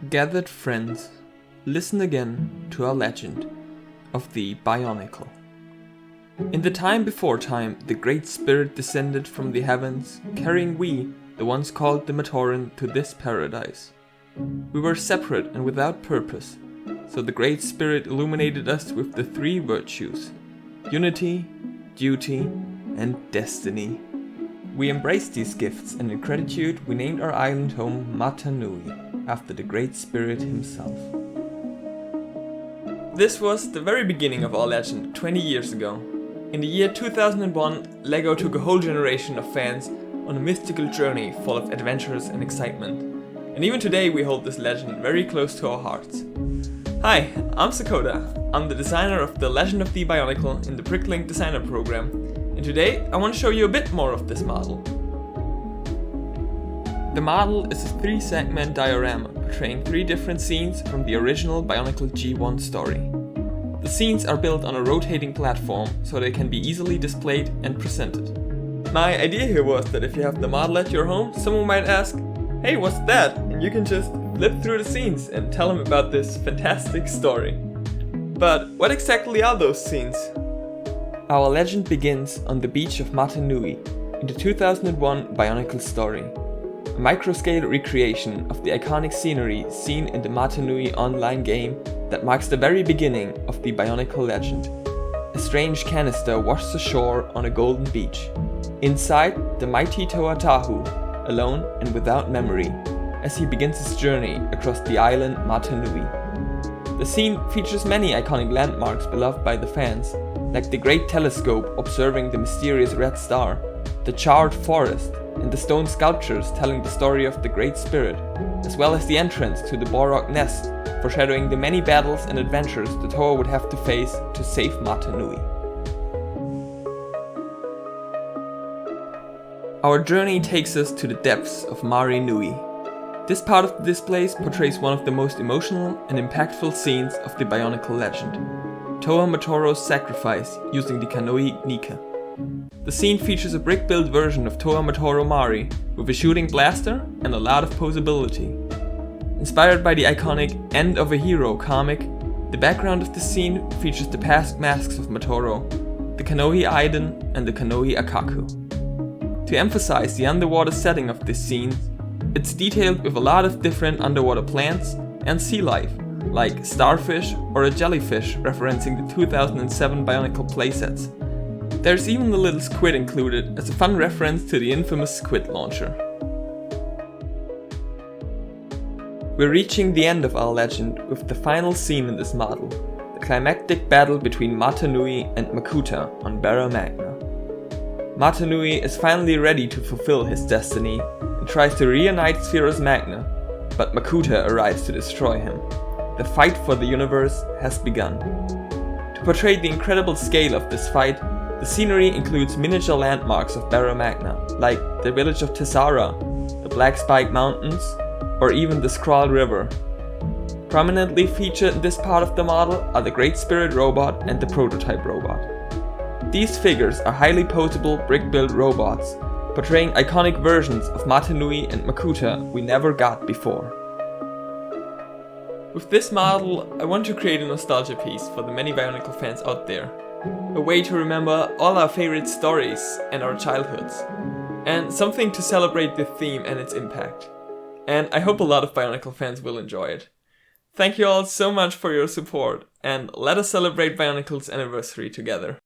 Gathered friends, listen again to our legend of the BIONICLE. In the time before time, the Great Spirit descended from the heavens, carrying we, the ones called the Matoran, to this paradise. We were separate and without purpose, so the Great Spirit illuminated us with the three virtues: unity, duty, and destiny. We embraced these gifts, and in gratitude we named our island home Mata Nui, after the Great Spirit himself. This was the very beginning of our legend 20 years ago. In the year 2001, LEGO took a whole generation of fans on a mystical journey full of adventures and excitement. And even today we hold this legend very close to our hearts. Hi, I'm Sakota. I'm the designer of The Legend of the BIONICLE in the Bricklink Designer Program. And today I want to show you a bit more of this model. The model is a 3-segment diorama portraying 3 different scenes from the original BIONICLE G1 story. The scenes are built on a rotating platform so they can be easily displayed and presented. My idea here was that if you have the model at your home, someone might ask, "Hey, what's that?" And you can just flip through the scenes and tell them about this fantastic story. But what exactly are those scenes? Our legend begins on the beach of Mata Nui in the 2001 BIONICLE story. A microscale recreation of the iconic scenery seen in the Mata Nui online game that marks the very beginning of the BIONICLE legend. A strange canister washes ashore on a golden beach. Inside, the mighty Toa-Tahu, alone and without memory, as he begins his journey across the island Mata Nui. The scene features many iconic landmarks beloved by the fans, like the Great Telescope observing the mysterious red star, the charred forest, and the stone sculptures telling the story of the Great Spirit, as well as the entrance to the Borok Nest, foreshadowing the many battles and adventures the Toa would have to face to save Mata Nui. Our journey takes us to the depths of Mari Nui. This part of the displays portrays one of the most emotional and impactful scenes of the BIONICLE legend: Toa Matoro's sacrifice using the Kanoi Nika. The scene features a brick-built version of Toa Matoro Mari with a shooting blaster and a lot of posability. Inspired by the iconic End of a Hero comic, the background of the scene features the past masks of Matoro, the Kanoi Aiden and the Kanoi Akaku. To emphasize the underwater setting of this scene, it's detailed with a lot of different underwater plants and sea life, like starfish or a jellyfish referencing the 2007 BIONICLE playsets. There's even a little squid included as a fun reference to the infamous squid launcher. We're reaching the end of our legend with the final scene in this model, the climactic battle between Mata Nui and Makuta on Barra Magna. Mata Nui is finally ready to fulfill his destiny and tries to reunite Spheros Magna, but Makuta arrives to destroy him. The fight for the universe has begun. To portray the incredible scale of this fight, the scenery includes miniature landmarks of Barra Magna, like the village of Tessara, the Black Spike Mountains, or even the Skrull River. Prominently featured in this part of the model are the Great Spirit robot and the prototype robot. These figures are highly posable brick-built robots, portraying iconic versions of Mata Nui and Makuta we never got before. With this model, I want to create a nostalgia piece for the many BIONICLE fans out there. A way to remember all our favorite stories and our childhoods. And something to celebrate the theme and its impact. And I hope a lot of BIONICLE fans will enjoy it. Thank you all so much for your support, and let us celebrate BIONICLE's anniversary together.